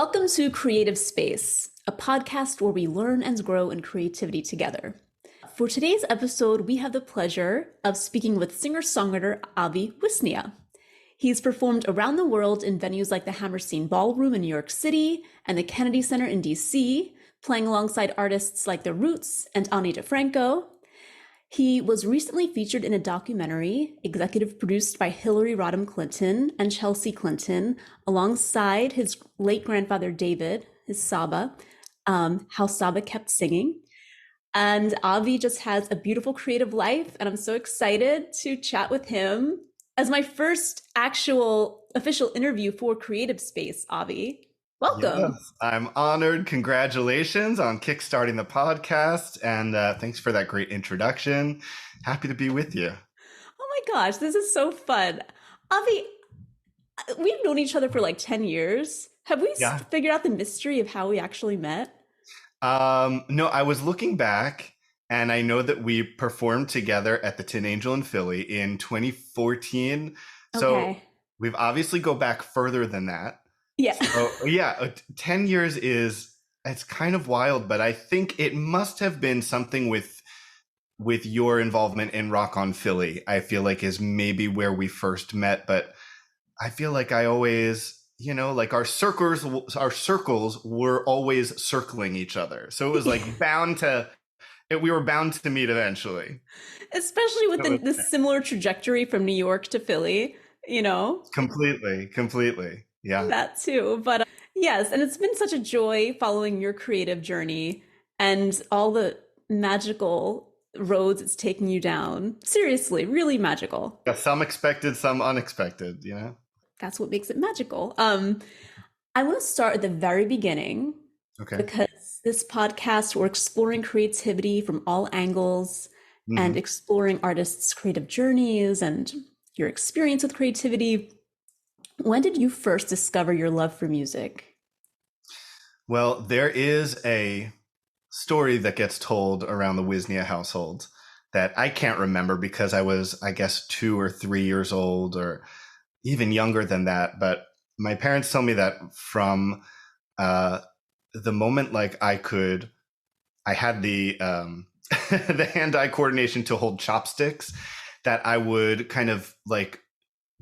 Welcome to Creative Space, a podcast where we learn and grow in creativity together. For today's episode, we have the pleasure of speaking with singer-songwriter Avi Wisnia. He's performed around the world in venues like the Hammerstein Ballroom in New York City and the Kennedy Center in DC, playing alongside artists like The Roots and Ani DeFranco. He was recently featured in a documentary, executive produced by Hillary Rodham Clinton and Chelsea Clinton, alongside his late grandfather David, his Saba, How Saba Kept Singing. And Avi just has a beautiful creative life, and I'm so excited to chat with him as my first actual official interview for Creative Space, Avi. Welcome. Yes, I'm honored. Congratulations on kickstarting the podcast. And thanks for that great introduction. Happy to be with you. Oh my gosh, this is so fun. Avi, we've known each other for like 10 years. Have we figured out the mystery of how we actually met? No, I was looking back and I know that we performed together at the Tin Angel in Philly in 2014. So we've obviously go back further than that. Yeah. So, 10 years it's kind of wild, but I think it must have been something with your involvement in Rock on Philly. I feel like is maybe where we first met, but I feel like I always, like our circles were always circling each other. So it was like we were bound to meet eventually. Especially with the similar trajectory from New York to Philly, Completely. Yeah. That too. But yes, and it's been such a joy following your creative journey and all the magical roads it's taking you down. Seriously, really magical. Yeah, some expected, some unexpected, That's what makes it magical. I want to start at the very beginning. Okay. Because this podcast, we're exploring creativity from all angles and exploring artists' creative journeys and your experience with creativity. When did you first discover your love for music? Well, there is a story that gets told around the Wisnia household that I can't remember because I was, I guess, 2 or 3 years old or even younger than that. But my parents tell me that from the moment I had the the hand-eye coordination to hold chopsticks, that I would kind of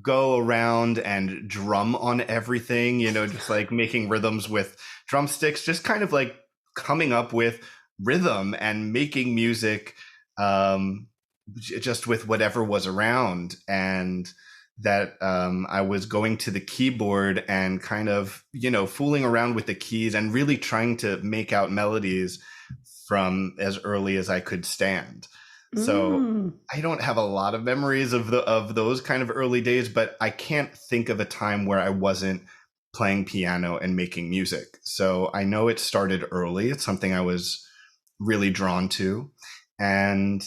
go around and drum on everything, just making rhythms with drumsticks, just kind of coming up with rhythm and making music just with whatever was around. And that I was going to the keyboard and kind of, fooling around with the keys and really trying to make out melodies from as early as I could stand. So I don't have a lot of memories of those kind of early days, but I can't think of a time where I wasn't playing piano and making music. So I know it started early. It's something I was really drawn to. And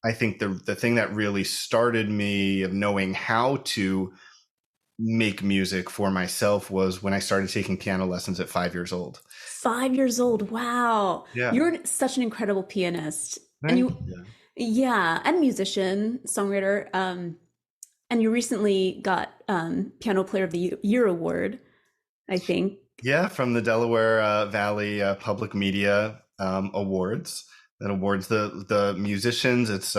I think the thing that really started me of knowing how to make music for myself was when I started taking piano lessons at 5 years old. 5 years old. Wow. Yeah. You're such an incredible pianist. Right? And musician, songwriter. And you recently got Piano Player of the Year award, I think. Yeah, from the Delaware Valley Public Media Awards. That awards the musicians. It's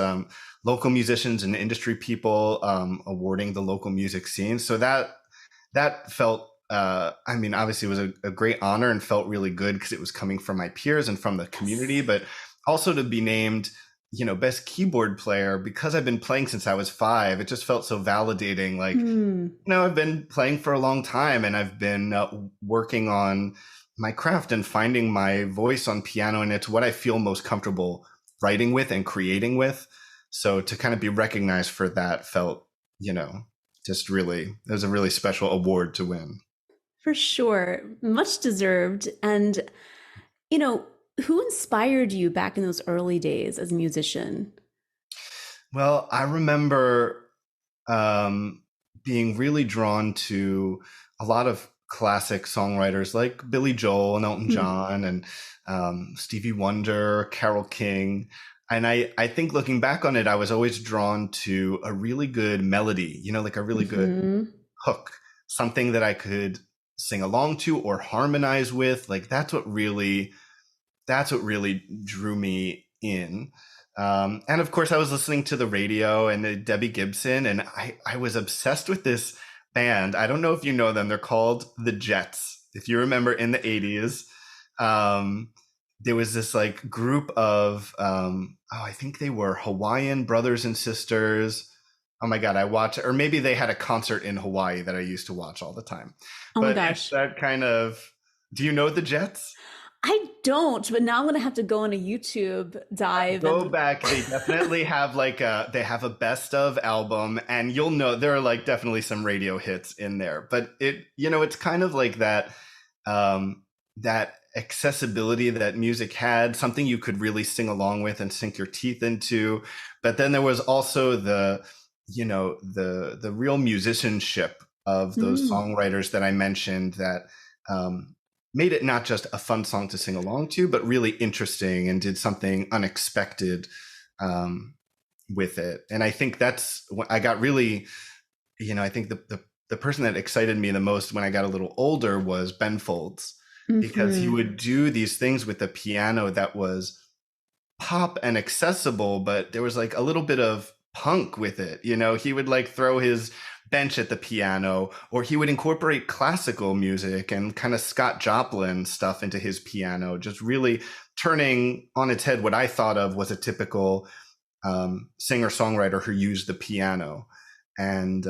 local musicians and industry people awarding the local music scene. So that felt, obviously it was a great honor and felt really good because it was coming from my peers and from the community, but also to be named best keyboard player because I've been playing since I was 5. It just felt so validating. I've been playing for a long time and I've been working on my craft and finding my voice on piano. And it's what I feel most comfortable writing with and creating with. So to kind of be recognized for that felt, just really, it was a really special award to win. For sure. Much deserved. And, who inspired you back in those early days as a musician? Well, I remember being really drawn to a lot of classic songwriters like Billy Joel and Elton John and Stevie Wonder, Carole King. And I think looking back on it, I was always drawn to a really good melody, a really good hook, something that I could sing along to or harmonize with. Like that's what really drew me in. And of course, I was listening to the radio and Debbie Gibson, and I was obsessed with this band. I don't know if you know them. They're called the Jets. If you remember in the 80s, there was this like group of, I think they were Hawaiian brothers and sisters. Oh my God, I watched, or maybe they had a concert in Hawaii that I used to watch all the time. Oh my But gosh. it's that kind of, do you know the Jets? I don't, but now I'm gonna have to go on a YouTube dive Go and back. They definitely have they have a best of album, and you'll know there are like definitely some radio hits in there. But it's kind of like that accessibility that music had, something you could really sing along with and sink your teeth into. But then there was also the real musicianship of those songwriters that I mentioned that made it not just a fun song to sing along to, but really interesting and did something unexpected with it. And I think that's what I got really, I think the person that excited me the most when I got a little older was Ben Folds, because he would do these things with the piano that was pop and accessible, but there was like a little bit of punk with it. He would like throw his bench at the piano, or he would incorporate classical music and kind of Scott Joplin stuff into his piano, just really turning on its head what I thought of was a typical singer-songwriter who used the piano. And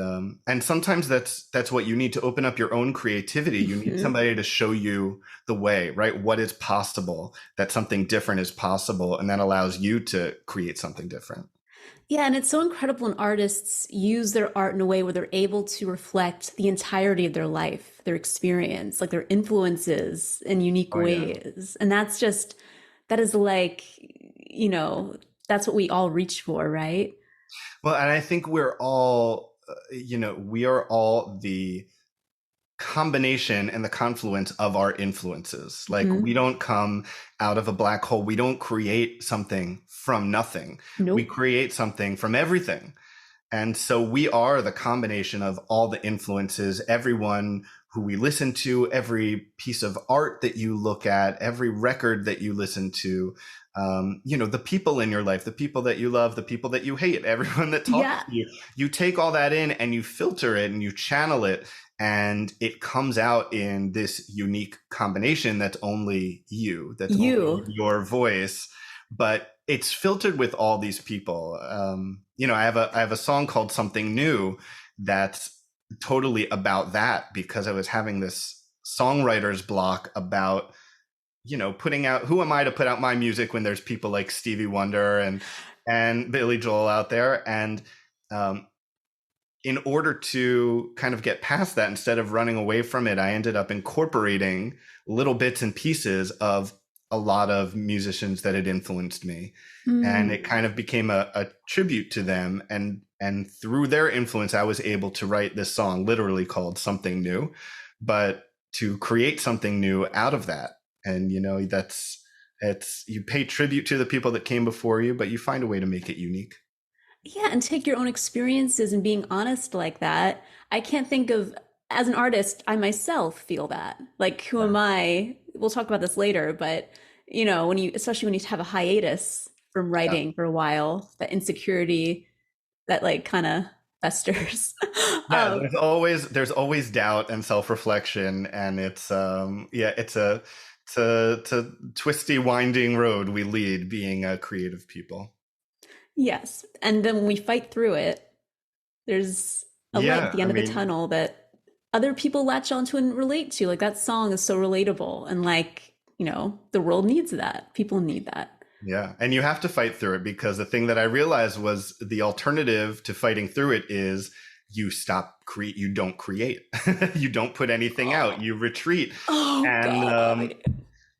sometimes that's what you need to open up your own creativity. You need somebody to show you the way, right? What is possible, that something different is possible, and that allows you to create something different. Yeah, and it's so incredible when artists use their art in a way where they're able to reflect the entirety of their life, their experience, like their influences in unique ways. And that is like, that's what we all reach for, right? Well, and I think we're all, we are all the combination and the confluence of our influences. Like we don't come out of a black hole. We don't create something from nothing. Nope. We create something from everything. And so we are the combination of all the influences, everyone who we listen to, every piece of art that you look at, every record that you listen to, the people in your life, the people that you love, the people that you hate, everyone that talks to you. You take all that in and you filter it and you channel it, and it comes out in this unique combination that's only you, that's only your voice, but it's filtered with all these people. I have a song called Something New that's totally about that, because I was having this songwriter's block about, putting out, who am I to put out my music when there's people like Stevie Wonder and Billy Joel out there. And in order to kind of get past that, instead of running away from it, I ended up incorporating little bits and pieces of a lot of musicians that had influenced me. And it kind of became a tribute to them. And through their influence, I was able to write this song literally called Something New, but to create something new out of that. And, you pay tribute to the people that came before you, but you find a way to make it unique. Yeah, and take your own experiences and being honest like that. I can't think of, as an artist, I myself feel that. Like, who am I? We'll talk about this later, but especially when you have a hiatus from writing for a while, that insecurity that like kind of festers. Yeah, there's always doubt and self-reflection, and it's a twisty, winding road we lead being creative people. Yes. And then when we fight through it, there's a light at the end of the tunnel that other people latch onto and relate to. Like, that song is so relatable. And like, the world needs that. People need that. Yeah. And you have to fight through it, because the thing that I realized was the alternative to fighting through it is you you don't create. You don't put anything out. You retreat. God.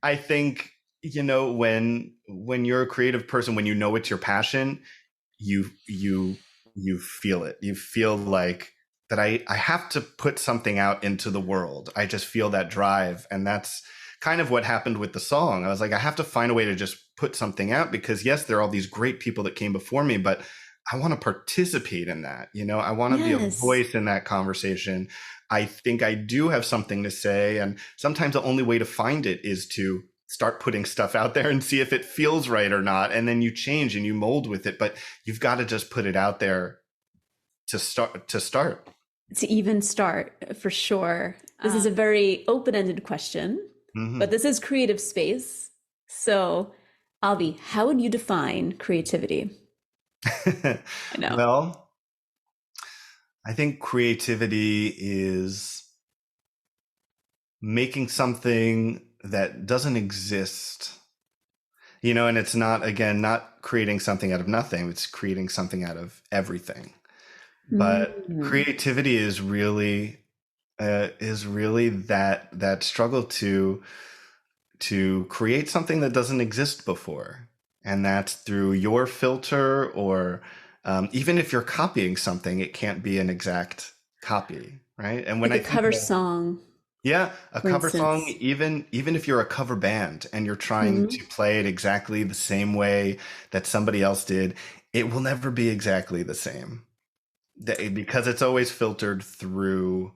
I think, when you're a creative person, when it's your passion, you feel it. You feel like that I have to put something out into the world. I just feel that drive. And that's kind of what happened with the song. I was like, I have to find a way to just put something out, because yes, there are all these great people that came before me, but I want to participate in that. I want to be a Yes. voice in that conversation. I think I do have something to say. And sometimes the only way to find it is to start putting stuff out there and see if it feels right or not. And then you change and you mold with it. But you've got to just put it out there to start. To even start, for sure. This is a very open-ended question, but this is creative space. So, Avi, how would you define creativity? I know. Well, I think creativity is making something that doesn't exist, and it's not, again, not creating something out of nothing. It's creating something out of everything. But Mm. creativity is really that struggle to create something that doesn't exist before, and that's through your filter, or even if you're copying something, it can't be an exact copy, right? And when Like I a think cover of, song, yeah, a for cover song, instance. even if you're a cover band and you're trying Mhm. to play it exactly the same way that somebody else did, it will never be exactly the same. Because it's always filtered through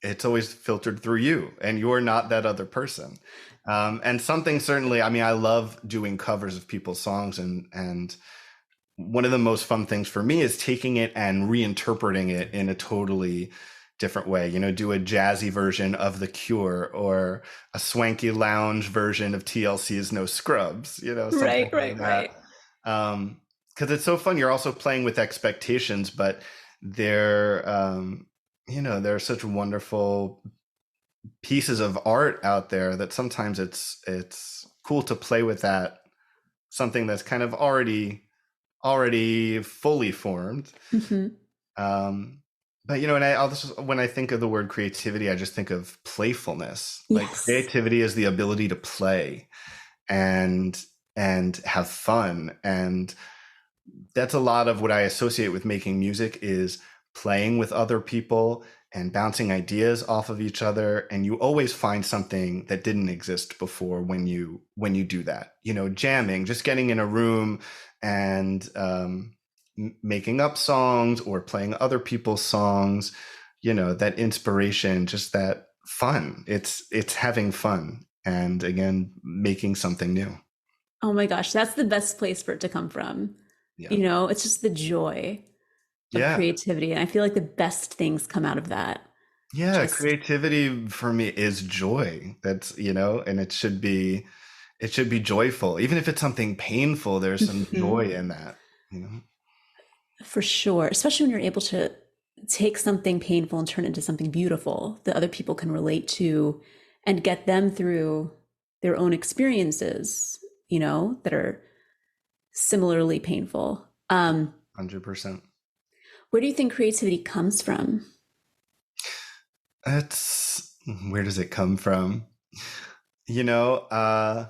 you, and you're not that other person. And something, certainly, I mean, I love doing covers of people's songs, and one of the most fun things for me is taking it and reinterpreting it in a totally different way. Do a jazzy version of The Cure, or a swanky lounge version of TLC's No Scrubs, something Right, like right, that. right. Because it's so fun. You're also playing with expectations, but they're, there are such wonderful pieces of art out there that sometimes it's cool to play with that, something that's kind of already fully formed. Hmm. Um, but and I also, when I think of the word creativity, I just think of playfulness. Like, Yes. creativity is the ability to play and have fun, and that's a lot of what I associate with making music, is playing with other people and bouncing ideas off of each other. And you always find something that didn't exist before when you do that. Jamming, just getting in a room and making up songs or playing other people's songs. That inspiration, just that fun. It's having fun, and again, making something new. Oh my gosh, that's the best place for it to come from. Yeah. It's just the joy of Yeah. creativity. And I feel like the best things come out of that. Yeah, Just, creativity for me is joy. That's, and it should be joyful. Even if it's something painful, there's some mhm, joy in that. for sure. Especially when you're able to take something painful and turn it into something beautiful that other people can relate to and get them through their own experiences, that are similarly painful. 100%. Where do you think creativity comes from? That's Where does it come from? You know, uh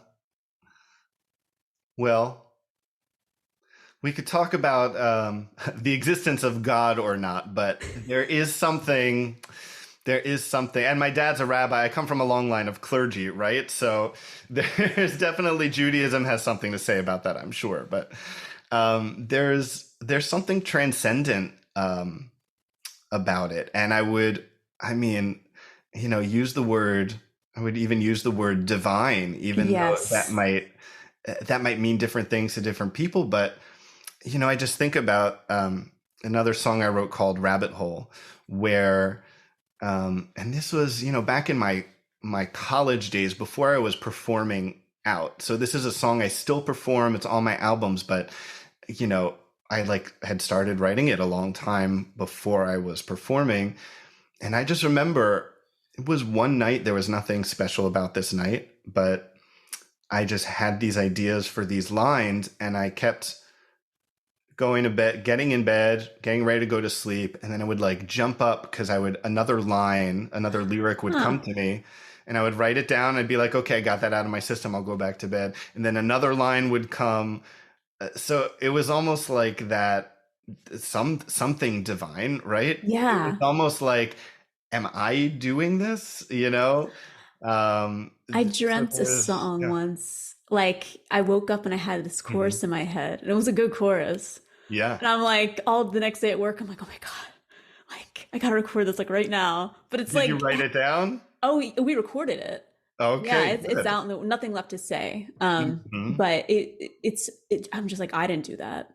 well, we could talk about the existence of God or not, but there is something, and my dad's a rabbi. I come from a long line of clergy, right? So there's definitely, Judaism has something to say about that, I'm sure. But there's something transcendent about it, and I mean, use the word. I would even use the word divine, even though that Yes. might mean different things to different people. But I just think about another song I wrote called Rabbit Hole, where and this was, back in my college days, before I was performing out. So this is a song I still perform. It's on my albums, but you know, I had started writing it a long time before I was performing. And I just remember it was one night, there was nothing special about this night, but I just had these ideas for these lines, and I kept going to bed, getting in bed, getting ready to go to sleep, and then I would jump up, because another lyric would Huh. come to me, and I would write it down. I'd be like, okay, I got that out of my system. I'll go back to bed, and then another line would come. So it was almost like that, something divine, right? It was Yeah. almost like, am I doing this? I So dreamt a there's, song yeah. once. Like I woke up and I had this Mhm. chorus in my head, and it was a good chorus. Yeah. And I'm like, all the next day at work, I'm like, oh my God, like I gotta record this like right now. But it's Did you like, write it down? oh, we recorded it. Yeah, Okay, it's good. out, nothing left to say. Mhm. But I'm just like, I didn't do that.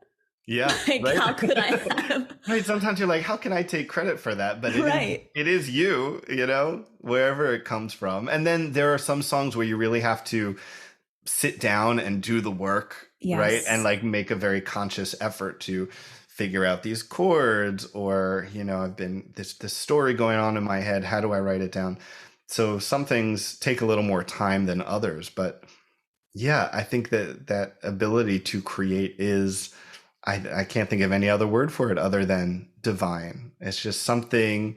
Yeah, Like, right. how could I have? Right. Sometimes you're like, how can I take credit for that? But Right. it is you, wherever it comes from. And then there are some songs where you really have to sit down and do the work, right? And Yes. like make a very conscious effort to figure out these chords, or, I've been this story going on in my head. How do I write it down? So some things take a little more time than others, but yeah, I think that ability to create is, I can't think of any other word for it other than divine. It's just something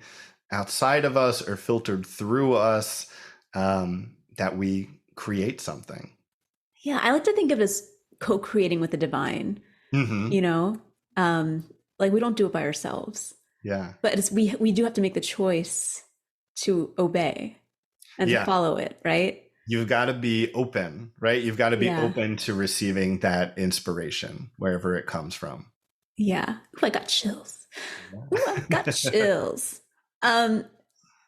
outside of us or filtered through us, that we create something. Yeah, I like to think of it as co-creating with the divine, Hmm. you know? Um, like we don't do it by ourselves, Yeah. but we do have to make the choice to obey and to Yeah. follow it, right? You've got to be open, right? You've got to be Yeah. open to receiving that inspiration wherever it comes from. Yeah. Ooh, I got chills. Ooh, I've got Yeah. chills. Um,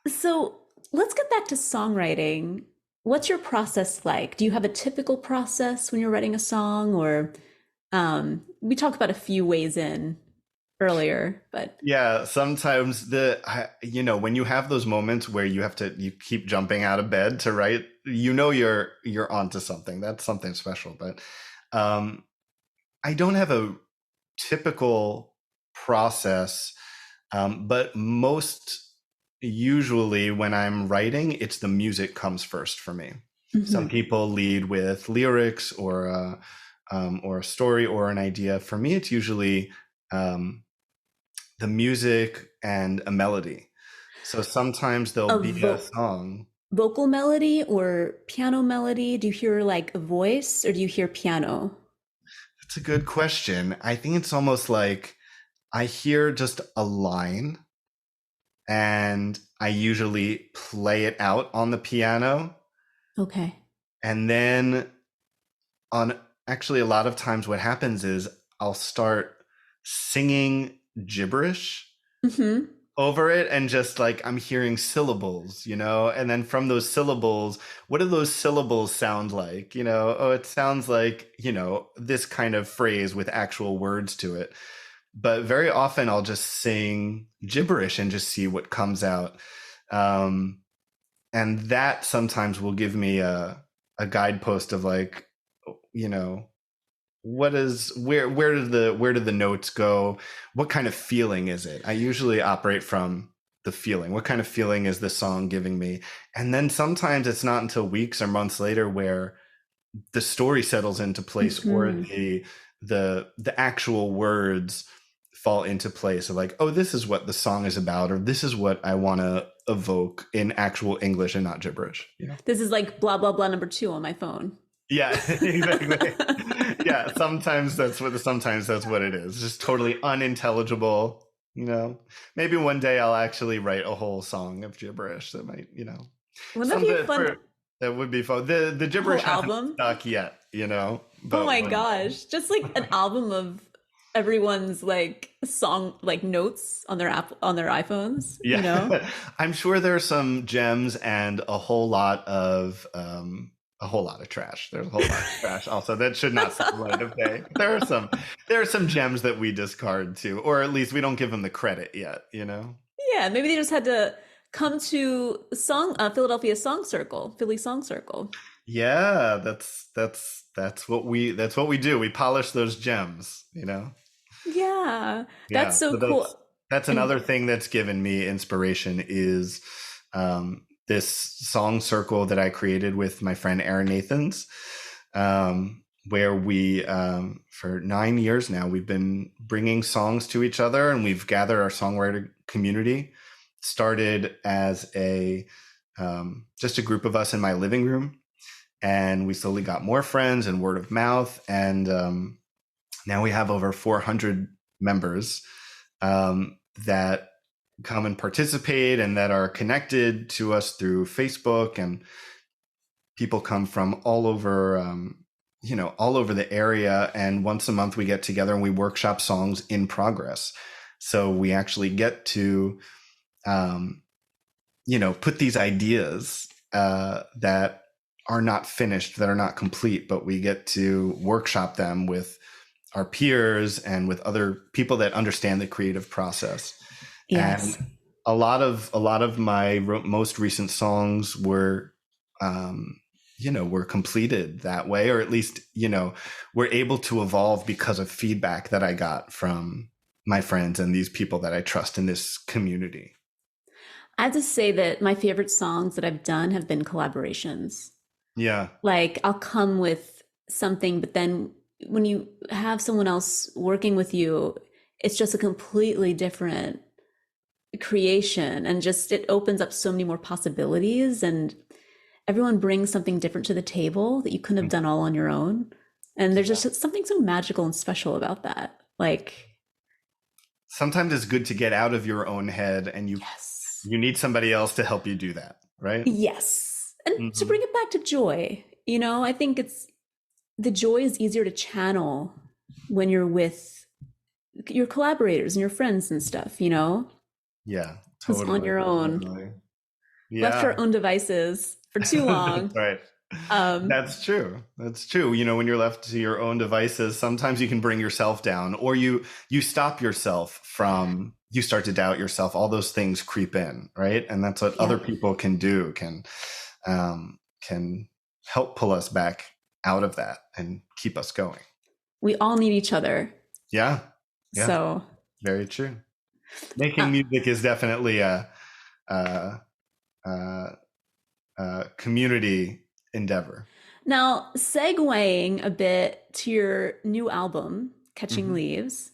so let's get back to songwriting. What's your process like? Do you have a typical process when you're writing a song, or we talked about a few ways in earlier, but Yeah, sometimes when you have those moments where you keep jumping out of bed to write, you're onto something. That's something special. But um, I don't have a typical process, but most usually when I'm writing, it's the music comes first for me. Some mhm. people lead with lyrics or a story or an idea. For me, it's usually um, the music and a melody. So sometimes there'll A be a song. vocal melody or piano melody? Do you hear like a voice or do you hear piano? That's a good question. I think it's almost like I hear just a line and I usually play it out on the piano. Okay. And then on actually a lot of times what happens is I'll start singing gibberish Hmm. over it, and just like I'm hearing syllables, and then from those syllables, what do those syllables sound like? Oh, it sounds like, this kind of phrase with actual words to it. But very often I'll just sing gibberish and just see what comes out. Um, and that sometimes will give me a guidepost of like, you know, what is where do the notes go? What kind of feeling is it? I usually operate from the feeling. What kind of feeling is this song giving me? And then sometimes it's not until weeks or months later where the story settles into place, or Hmm. the actual words fall into place of like, oh, this is what the song is about, or this is what I want to evoke in actual English and not gibberish. This is like blah blah blah number two on my phone. Yeah, exactly. Yeah, sometimes that's what it is. Just totally unintelligible. Maybe one day I'll actually write a whole song of gibberish that might, Wouldn't that some be fun? that would be fun. The A whole gibberish hasn't album? stuck yet, Oh but my one day. gosh. Just like an album of everyone's like song like notes on their app on their iPhones, you know? Yeah, I'm sure there's some gems and a whole lot of trash. There's a whole lot of trash also that should not see the light of day. There are some gems that we discard too, or at least we don't give them the credit yet. Yeah, maybe they just had to come to Philadelphia Song Circle, Philly Song Circle. Yeah, that's what we do. We polish those gems. Yeah, that's Yeah, so so cool. that's And another thing that's given me inspiration is this song circle that I created with my friend Aaron Nathans, where we for 9 years now we've been bringing songs to each other, and we've gathered our songwriter community. Started as a just a group of us in my living room, and we slowly got more friends and word of mouth, and now we have over 400 members that come and participate and that are connected to us through Facebook, and people come from all over all over the area. And once a month we get together and we workshop songs in progress. So we actually get to, put these ideas that are not finished, that are not complete, but we get to workshop them with our peers and with other people that understand the creative process. Yes. And a lot of my most recent songs were, were completed that way, or at least, were able to evolve because of feedback that I got from my friends and these people that I trust in this community. I have to say that my favorite songs that I've done have been collaborations. Yeah. Like I'll come with something, but then when you have someone else working with you, it's just a completely different creation, and just it opens up so many more possibilities, and everyone brings something different to the table that you couldn't have done all on your own. And there's just something so magical and special about that. Like sometimes it's good to get out of your own head, and you need somebody else to help you do that, right? Yes. And to bring it back to joy, I think the joy is easier to channel when you're with your collaborators and your friends and stuff, Yeah, totally. On your own. Totally. Yeah. Left to our own devices for too long. Right. That's true. That's true. When you're left to your own devices, sometimes you can bring yourself down, or you stop yourself from, you start to doubt yourself. All those things creep in, right? And that's what other people can do, can help pull us back out of that and keep us going. We all need each other. Yeah. So very true. Making music is definitely a community endeavor. Now, segueing a bit to your new album, Catching Leaves.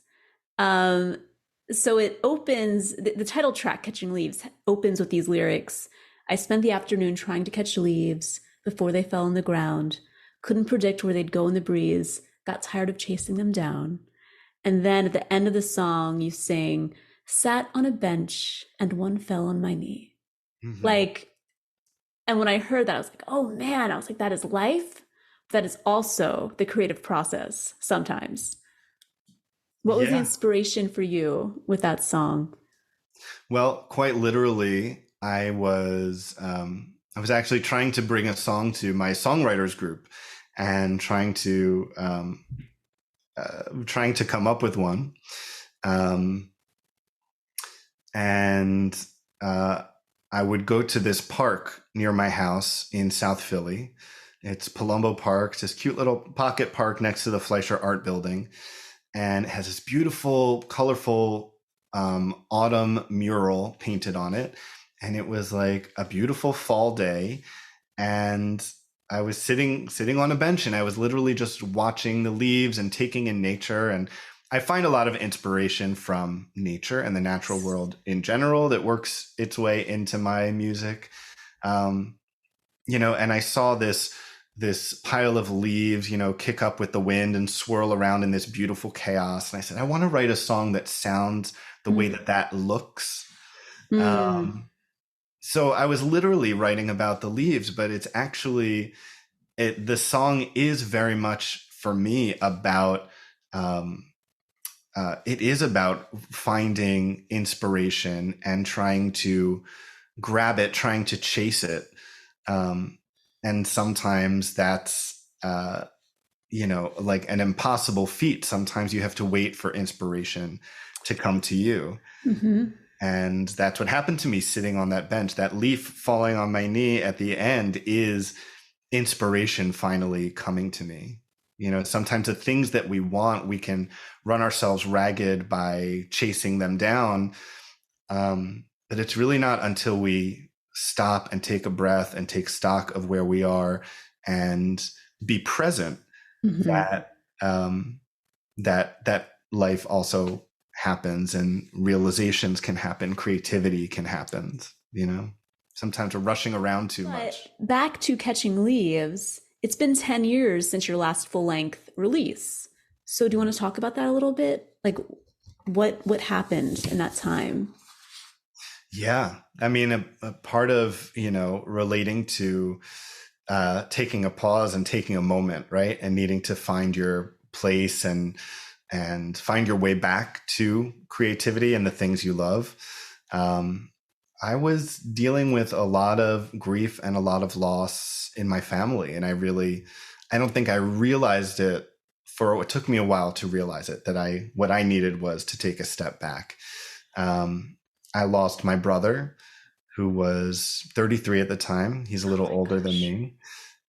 So it opens, the title track, Catching Leaves, opens with these lyrics. I spent the afternoon trying to catch leaves before they fell on the ground. Couldn't predict where they'd go in the breeze. Got tired of chasing them down. And then at the end of the song, you sing, sat on a bench and one fell on my knee. And when I heard that, I was like, oh man, I was like, that is life. That is also the creative process sometimes. What was the inspiration for you with that song? Well, quite literally, I was actually trying to bring a song to my songwriters group and trying to come up with one. I would go to this park near my house in South Philly. It's Palumbo Park. It's this cute little pocket park next to the Fleischer Art Building. And it has this beautiful, colorful autumn mural painted on it. And it was like a beautiful fall day. And I was sitting on a bench, and I was literally just watching the leaves and taking in nature. And I find a lot of inspiration from nature and the natural world in general that works its way into my music. And I saw this pile of leaves, kick up with the wind and swirl around in this beautiful chaos. And I said, I want to write a song that sounds the way that looks. So I was literally writing about the leaves, but it's actually, the song is very much for me about, it is about finding inspiration and trying to grab it, trying to chase it. And sometimes that's, like an impossible feat. Sometimes you have to wait for inspiration to come to you. And that's what happened to me sitting on that bench. That leaf falling on my knee at the end is inspiration finally coming to me. Sometimes the things that we want, we can run ourselves ragged by chasing them down. But it's really not until we stop and take a breath and take stock of where we are and be present that life also happens, and realizations can happen, creativity can happen. Sometimes we're rushing around too much. Back to Catching Leaves, it's been 10 years since your last full-length release. So do you want to talk about that a little bit? Like what happened in that time? Yeah. I mean, a part of, relating to taking a pause and taking a moment, right? And needing to find your place and find your way back to creativity and the things you love. I was dealing with a lot of grief and a lot of loss in my family. And I don't think I realized it it took me a while to realize it, that what I needed was to take a step back. I lost my brother, who was 33 at the time. He's a little older than me.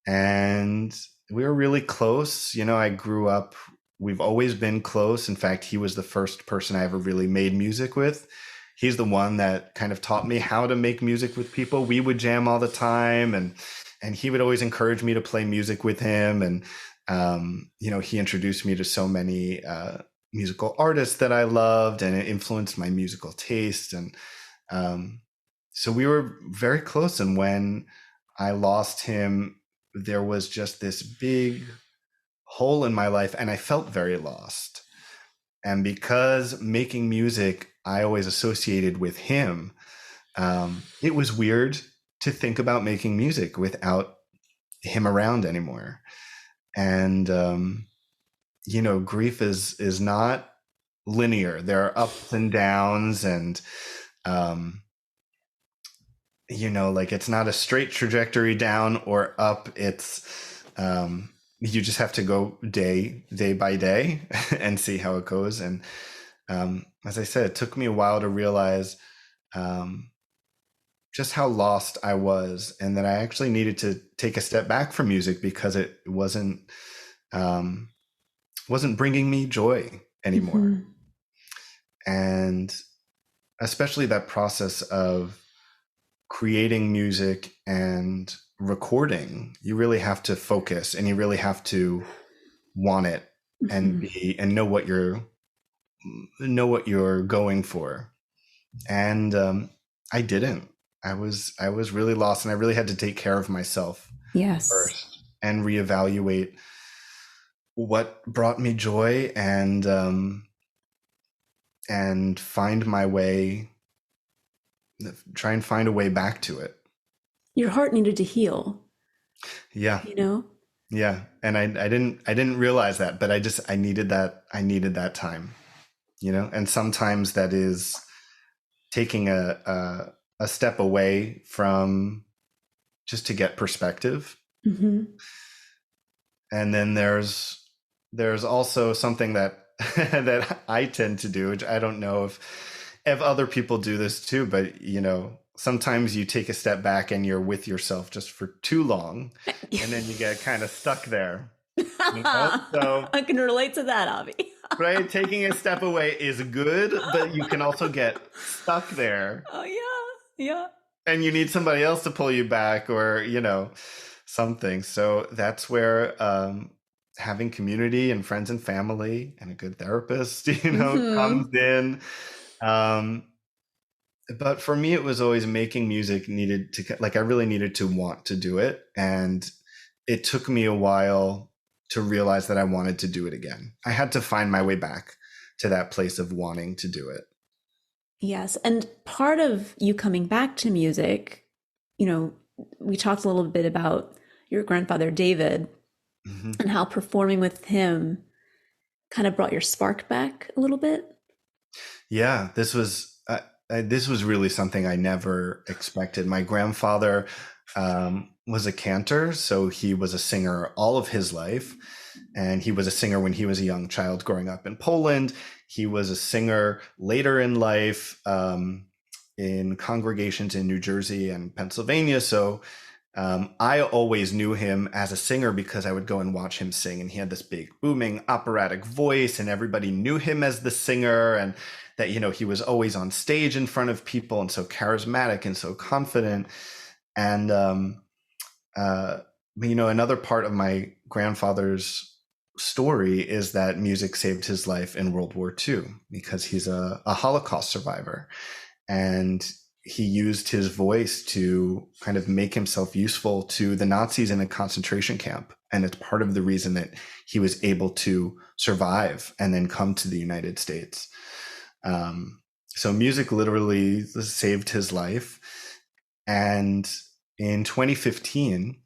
And we were really close. I grew up, we've always been close. In fact, he was the first person I ever really made music with. He's the one that kind of taught me how to make music with people. We would jam all the time, and he would always encourage me to play music with him. And, he introduced me to so many musical artists that I loved, and it influenced my musical taste. And so we were very close. And when I lost him, there was just this big hole in my life, and I felt very lost. And because making music, I always associated with him, it was weird to think about making music without him around anymore. And, grief is not linear. There are ups and downs, and, it's not a straight trajectory down or up. It's, you just have to go day by day and see how it goes. And as I said, it took me a while to realize just how lost I was, and that I actually needed to take a step back from music because it wasn't bringing me joy anymore. Mm-hmm. And especially that process of creating music and recording, you really have to focus, and you really have to want it, mm-hmm. and know what you're going for. And I didn't. I was really lost, and I really had to take care of myself first and reevaluate what brought me joy, and find my way. Try and find a way back to it. Your heart needed to heal. Yeah. Yeah. And I didn't realize that, but I needed that time, and sometimes that is taking a step away from, just to get perspective. Mm-hmm. And then there's also something that that I tend to do, which I don't know if other people do this too, but sometimes you take a step back and you're with yourself just for too long, and then you get kind of stuck there. So I can relate to that, Avi. Right? Taking a step away is good, but you can also get stuck there. Oh, yeah. And you need somebody else to pull you back, or, something. So that's where having community and friends and family and a good therapist, mm-hmm. comes in. But for me, it was always making music I really needed to want to do it. And it took me a while to realize that I wanted to do it again. I had to find my way back to that place of wanting to do it. Yes. And part of you coming back to music, we talked a little bit about your grandfather, David, mm-hmm. and how performing with him kind of brought your spark back a little bit. Yeah, this was really something I never expected. My grandfather was a cantor, so he was a singer all of his life. And he was a singer when he was a young child growing up in Poland. He was a singer later in life in congregations in New Jersey and Pennsylvania. So I always knew him as a singer because I would go and watch him sing. And he had this big booming operatic voice, and everybody knew him as the singer, and that, he was always on stage in front of people, and so charismatic and so confident. And, another part of my grandfather's story is that music saved his life in World War II, because he's a Holocaust survivor. And he used his voice to kind of make himself useful to the Nazis in a concentration camp. And it's part of the reason that he was able to survive and then come to the United States. So music literally saved his life. And in 2015,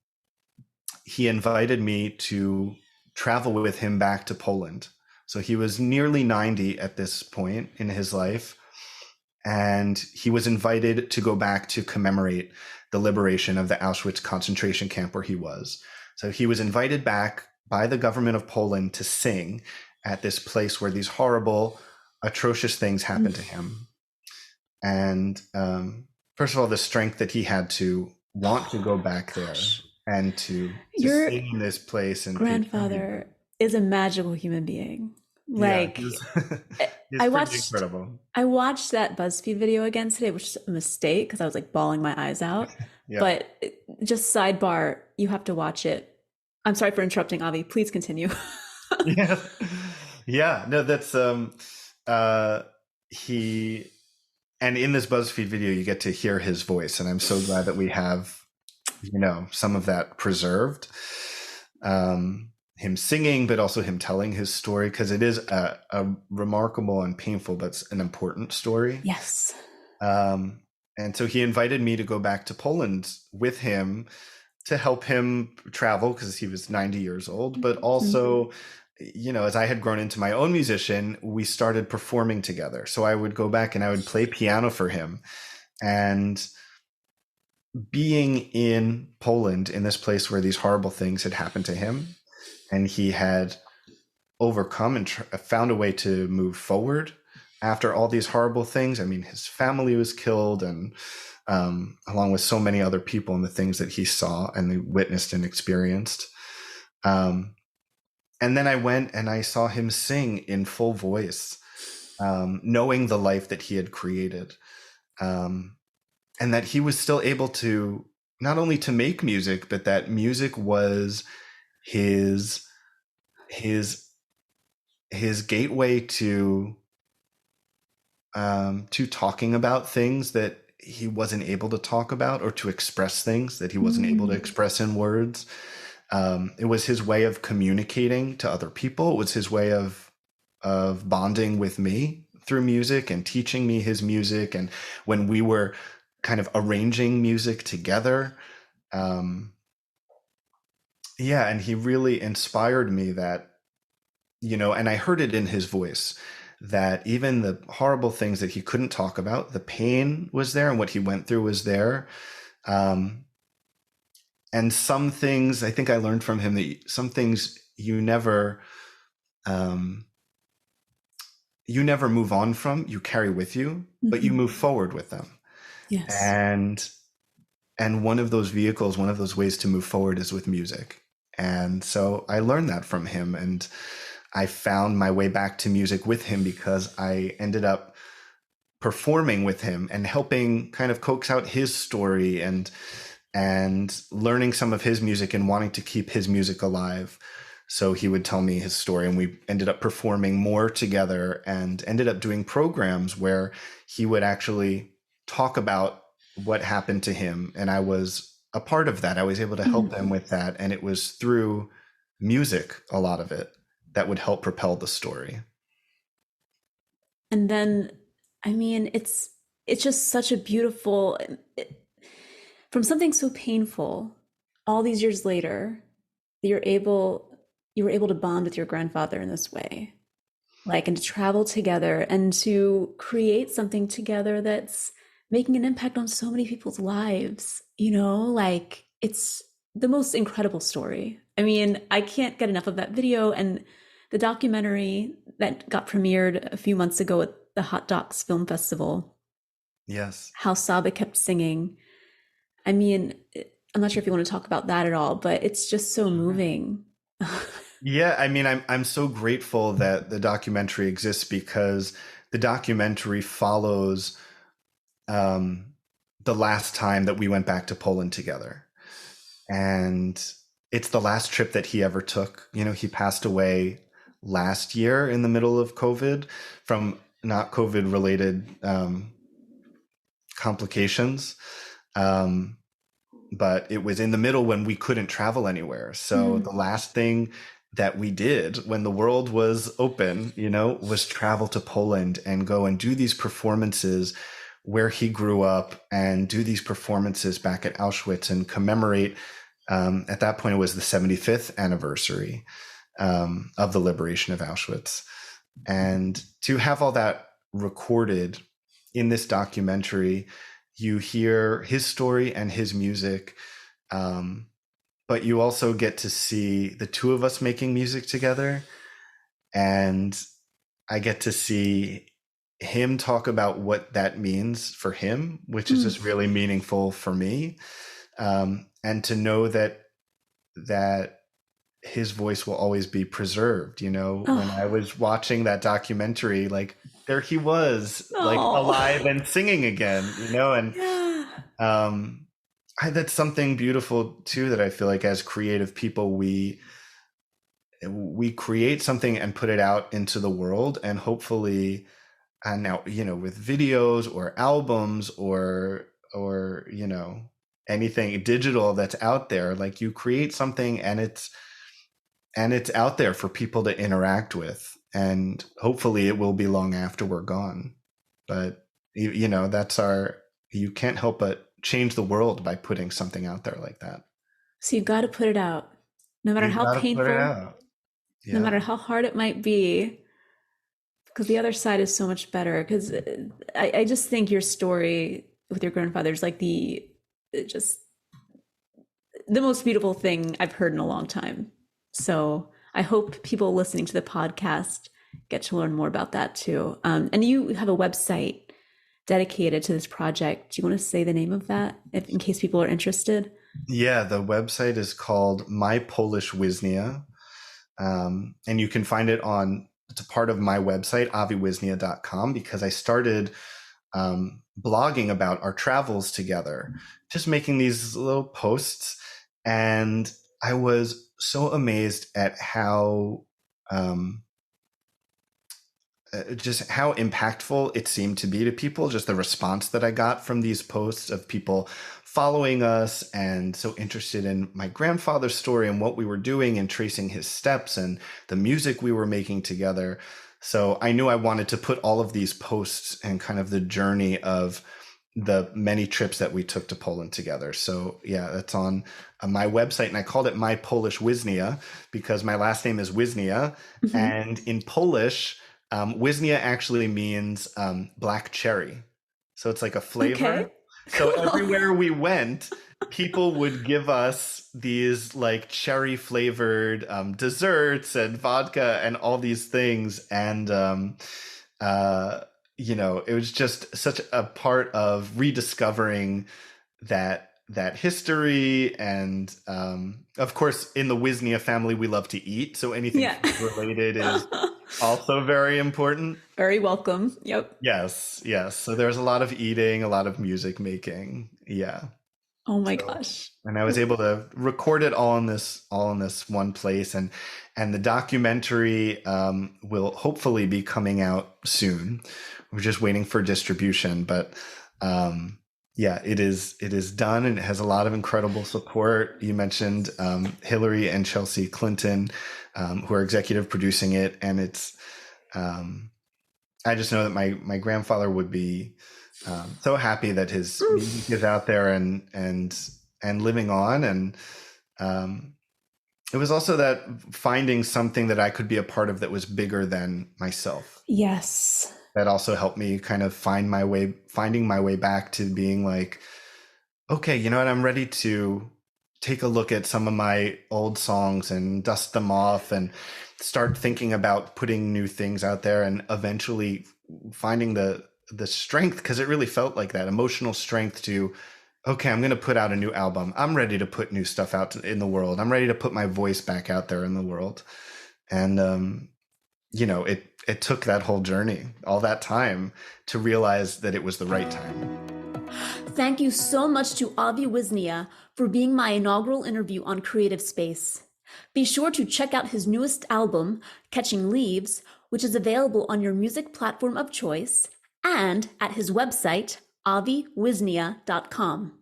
he invited me to travel with him back to Poland. So he was nearly 90 at this point in his life. And he was invited to go back to commemorate the liberation of the Auschwitz concentration camp where he was. So he was invited back by the government of Poland to sing at this place where these horrible, atrocious things happened to him. And first of all, the strength that he had to want to go back there and to sing in this place. And grandfather is a magical human being. Like, yeah, I watched incredible. I watched that BuzzFeed video again today, which is a mistake because I was like bawling my eyes out. Yeah. But just sidebar, you have to watch it. I'm sorry for interrupting, Avi. Please continue. Yeah. No, that's he. And in this BuzzFeed video, you get to hear his voice, and I'm so glad that we have, some of that preserved. Him singing, but also him telling his story, because it is a remarkable and painful, but an important story. Yes. And so he invited me to go back to Poland with him to help him travel, because he was 90 years old, but also, as I had grown into my own musician, we started performing together. So I would go back and I would play piano for him. And being in Poland, in this place where these horrible things had happened to him, and he had overcome and found a way to move forward after all these horrible things. I mean, his family was killed, and along with so many other people, and the things that he saw and witnessed and experienced. And then I went and I saw him sing in full voice, knowing the life that he had created, and that he was still able to not only to make music, but that music was his gateway to talking about things that he wasn't able to talk about, or to express things that he wasn't able to express in words. It was his way of communicating to other people. It was his way of bonding with me through music and teaching me his music. And when we were kind of arranging music together, and he really inspired me that, and I heard it in his voice, that even the horrible things that he couldn't talk about, the pain was there and what he went through was there. And some things, I think I learned from him that some things you never move on from, you carry with you, but you move forward with them. Yes. And one of those vehicles, one of those ways to move forward is with music. And so I learned that from him, and I found my way back to music with him because I ended up performing with him and helping kind of coax out his story and learning some of his music and wanting to keep his music alive. So he would tell me his story, and we ended up performing more together and ended up doing programs where he would actually talk about what happened to him. And I was a part of that. I was able to help him with that. And it was through music, a lot of it, that would help propel the story. And then, I mean, it's just such a beautiful, from something so painful, all these years later, you were able to bond with your grandfather in this way, like, and to travel together and to create something together that's making an impact on so many people's lives, like, it's the most incredible story. I mean, I can't get enough of that video, and the documentary that got premiered a few months ago at the Hot Docs Film Festival. Yes. How Saba kept singing. I mean, I'm not sure if you want to talk about that at all, but it's just so moving. Yeah, I mean, I'm so grateful that the documentary exists, because the documentary follows the last time that we went back to Poland together. And it's the last trip that he ever took. He passed away last year in the middle of COVID from not COVID related complications. But it was in the middle when we couldn't travel anywhere. So the last thing that we did when the world was open, was travel to Poland and go and do these performances where he grew up, and do these performances back at Auschwitz and commemorate At that point, it was the 75th anniversary of the liberation of Auschwitz. And to have all that recorded in this documentary, you hear his story and his music, but you also get to see the two of us making music together. And I get to see him talk about what that means for him, which is just really meaningful for me. And to know that his voice will always be preserved. When I was watching that documentary, like there he was, like alive and singing again, and that's something beautiful too, that I feel like as creative people, we create something and put it out into the world, and hopefully, and now, with videos or albums or anything digital that's out there, like you create something and it's out there for people to interact with, and hopefully it will be long after we're gone. But you can't help but change the world by putting something out there like that. So you've got to put it out, no matter how painful, no matter how hard it might be, because the other side is so much better. Because I just think your story with your grandfather's like the most beautiful thing I've heard in a long time. So I hope people listening to the podcast get to learn more about that too. And you have a website dedicated to this project. Do you want to say the name of that in case people are interested? Yeah, the website is called My Polish Wisnia. And you can find it it's a part of my website, aviwisnia.com, because I started blogging about our travels together, just making these little posts. And I was so amazed at how just how impactful it seemed to be to people, just the response that I got from these posts of people following us and so interested in my grandfather's story and what we were doing and tracing his steps and the music we were making together. So I knew I wanted to put all of these posts and kind of the journey of the many trips that we took to Poland together. So yeah, that's on my website, and I called it My Polish Wisnia because my last name is Wisnia, and in Polish, Wisnia actually means black cherry. So it's like a flavor. Okay. So everywhere we went, people would give us these like cherry flavored desserts and vodka and all these things. And, it was just such a part of rediscovering that history. And of course, in the Wisnia family, we love to eat. So anything food related is also very important. Very welcome. Yep. Yes. So there's a lot of eating, a lot of music making. Yeah. Oh my gosh. And I was able to record it all in this one place. And the documentary will hopefully be coming out soon. We're just waiting for distribution, but it is done, and it has a lot of incredible support. You mentioned Hillary and Chelsea Clinton, who are executive producing it, and it's I just know that my grandfather would be so happy that his music is out there and living on. And it was also that finding something that I could be a part of that was bigger than myself. Yes. That also helped me kind of finding my way back to being like, okay, you know what? I'm ready to take a look at some of my old songs and dust them off and start thinking about putting new things out there, and eventually finding the strength, because it really felt like that emotional strength to, okay, I'm going to put out a new album. I'm ready to put new stuff out in the world. I'm ready to put my voice back out there in the world. And, it took that whole journey, all that time, to realize that it was the right time. Thank you so much to Avi Wisnia for being my inaugural interview on Creative Space. Be sure to check out his newest album, Catching Leaves, which is available on your music platform of choice, and at his website, aviwisnia.com.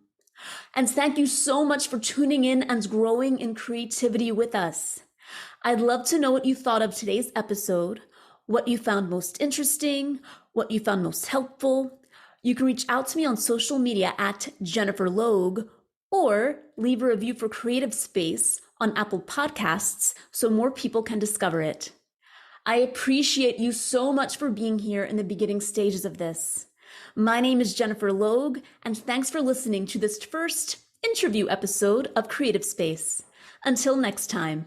And thank you so much for tuning in and growing in creativity with us. I'd love to know what you thought of today's episode, what you found most interesting, what you found most helpful. You can reach out to me on social media at Jennifer Logue, or leave a review for Creative Space on Apple Podcasts so more people can discover it. I appreciate you so much for being here in the beginning stages of this. My name is Jennifer Logue, and thanks for listening to this first interview episode of Creative Space. Until next time.